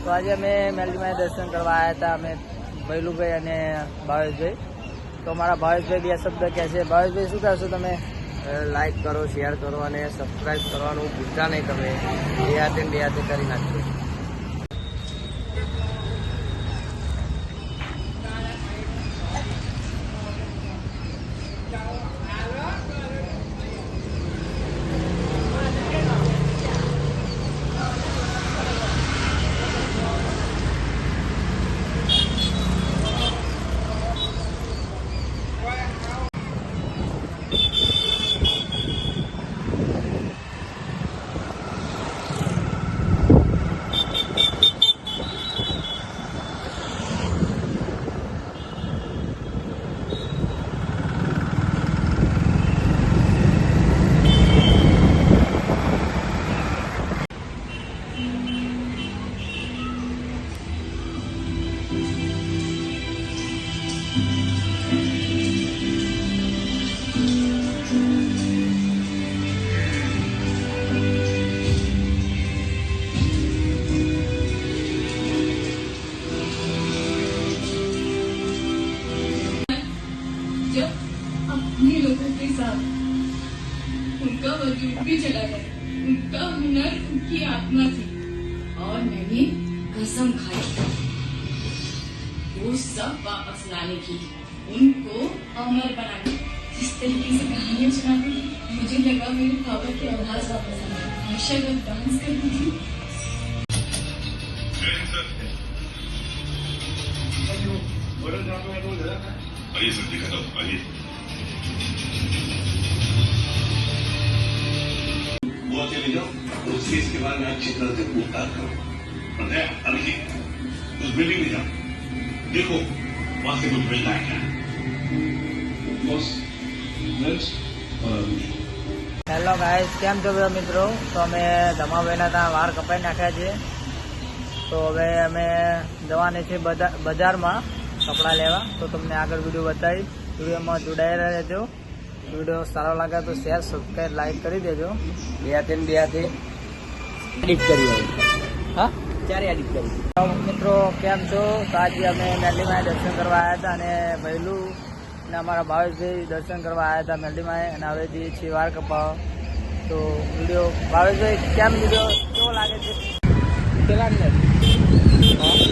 તો આજે અમે મેલડીમાં દર્શન કરવા આવ્યા હતા, અમે ભૈલુભાઈ અને ભાવેશભાઈ. તો મારા ભાવેશભાઈ બે શબ્દ કહે છે. ભાવેશભાઈ શું કહેશો તમે? લાઈક કરો, શેર કરો અને સબસ્ક્રાઈબ કરવાનું ભૂલતા નહીં. તમે બે હાથે કરી નાખજો. अपने लोगों के साथ उनका वजूद भी चला गया, उनका हुनर उनकी आत्मा थी और मैंने कसम खाई वो सब वापस लाने की, उनको अमर बनाने. जिस तरीके से कहानियां सुनाती थी मुझे लगा मेरे पापा की आवाज वापस आ गई. हमेशा जब डांस करती थी आइए सर, दिखाता हूँ. आइए. वो चले जाओ, उसके इसके बारे में अच्छी तरह से पूछताछ करो. अभिजीत, उस बिल्डिंग में जाओ, देखो वहां से कुछ मिलता है क्या. હેલો ગાઈસ, કેમ છો બધા મિત્રો? તો અમે ધમાભાઈના ત્યાં વાળ કપાઈ નાખ્યા છે. તો હવે અમે જવાની છે બજારમાં કપડાં લેવા. તો તમને આગળ વિડીયો બતાવીશ. વિડીયોમાં જોડાયેલા રહેજો. વિડીયો સારો લાગે તો શેર, સબસ્ક્રાઈબ, લાઈક કરી દેજો. બે હાથે એડિટ કરી આવે. હા, ક્યારે એડિટ કરી? મિત્રો કેમ છો? તો આજે અમે મેલડીમાં દર્શન કરવા આવ્યા હતા અને ભૈલું અને અમારા ભાવેશભાઈ દર્શન કરવા આવ્યા હતા મેલડીમાં. અને હવે જઈએ છીએ વાળ કપાવવા. તો વિડીયો ભાવેશભાઈ કેમ વિડીયો કેવો લાગે છે? પેલા ને હા.